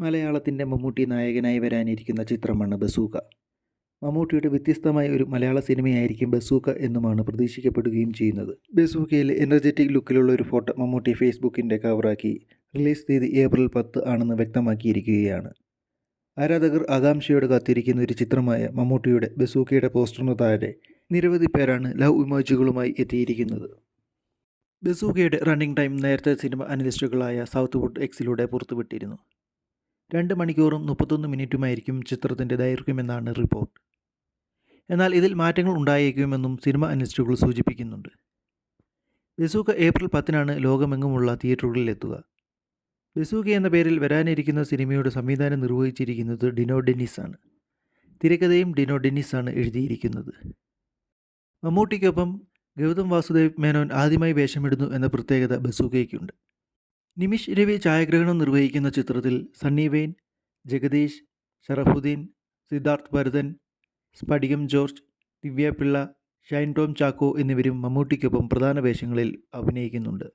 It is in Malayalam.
മലയാളത്തിൻ്റെ മമ്മൂട്ടി നായകനായി വരാനിരിക്കുന്ന ചിത്രമാണ് ബസൂക്ക. മമ്മൂട്ടിയുടെ വ്യത്യസ്തമായ ഒരു മലയാള സിനിമയായിരിക്കും ബസൂക്ക എന്നുമാണ് പ്രതീക്ഷിക്കപ്പെടുകയും ചെയ്യുന്നത്. ബസൂക്കയിലെ എനർജറ്റിക് ലുക്കിലുള്ള ഒരു ഫോട്ടോ മമ്മൂട്ടി ഫേസ്ബുക്കിൻ്റെ കവറാക്കി റിലീസ് തീയതി ഏപ്രിൽ 10 ആണെന്ന് വ്യക്തമാക്കിയിരിക്കുകയാണ്. ആരാധകർ ആകാംക്ഷയോടെ കാത്തിരിക്കുന്ന ഒരു ചിത്രമായ മമ്മൂട്ടിയുടെ ബസൂക്കയുടെ പോസ്റ്ററിന് താഴെ നിരവധി പേരാണ് ലവ് ഇമോജികളുമായി എത്തിയിരിക്കുന്നത്. ബസൂക്കയുടെ റണ്ണിംഗ് ടൈം നേരത്തെ സിനിമ അനലിസ്റ്റുകളായ സൗത്ത് വുഡ് എക്സിലൂടെ പുറത്തുവിട്ടിരുന്നു. 2 മണിക്കൂറും 31 മിനിറ്റുമായിരിക്കും ചിത്രത്തിൻ്റെ ദൈർഘ്യമെന്നാണ് റിപ്പോർട്ട്. എന്നാൽ ഇതിൽ മാറ്റങ്ങൾ ഉണ്ടായേക്കുമെന്നും സിനിമ അനലിസ്റ്റുകൾ സൂചിപ്പിക്കുന്നുണ്ട്. ബസൂക്ക ഏപ്രിൽ 10 ലോകമെങ്ങുമുള്ള തിയേറ്ററുകളിലെത്തുക. ബസൂക്ക എന്ന പേരിൽ വരാനിരിക്കുന്ന സിനിമയുടെ സംവിധാനം നിർവഹിച്ചിരിക്കുന്നത് ഡിനോ ഡെന്നിസ് ആണ്. തിരക്കഥയും ഡിനോ ഡെന്നിസ് ആണ് എഴുതിയിരിക്കുന്നത്. മമ്മൂട്ടിക്കൊപ്പം ഗൗതം വാസുദേവ് മേനോൻ ആദ്യമായി വേഷമിടുന്നു എന്ന പ്രത്യേകത ബസൂക്കയ്ക്കുണ്ട്. നിമിഷ് രവി ഛായാഗ്രഹണം നിർവഹിക്കുന്ന ചിത്രത്തിൽ സണ്ണി വെയ്ൻ, ജഗദീഷ്, ഷറഫുദ്ദീൻ, സിദ്ധാർത്ഥ് ഭരതൻ, സ്ഫടികം ജോർജ്, ദിവ്യ പിള്ള, ഷൈൻ ടോം ചാക്കോ എന്നിവരും മമ്മൂട്ടിക്കൊപ്പം പ്രധാന വേഷങ്ങളിൽ അഭിനയിക്കുന്നുണ്ട്.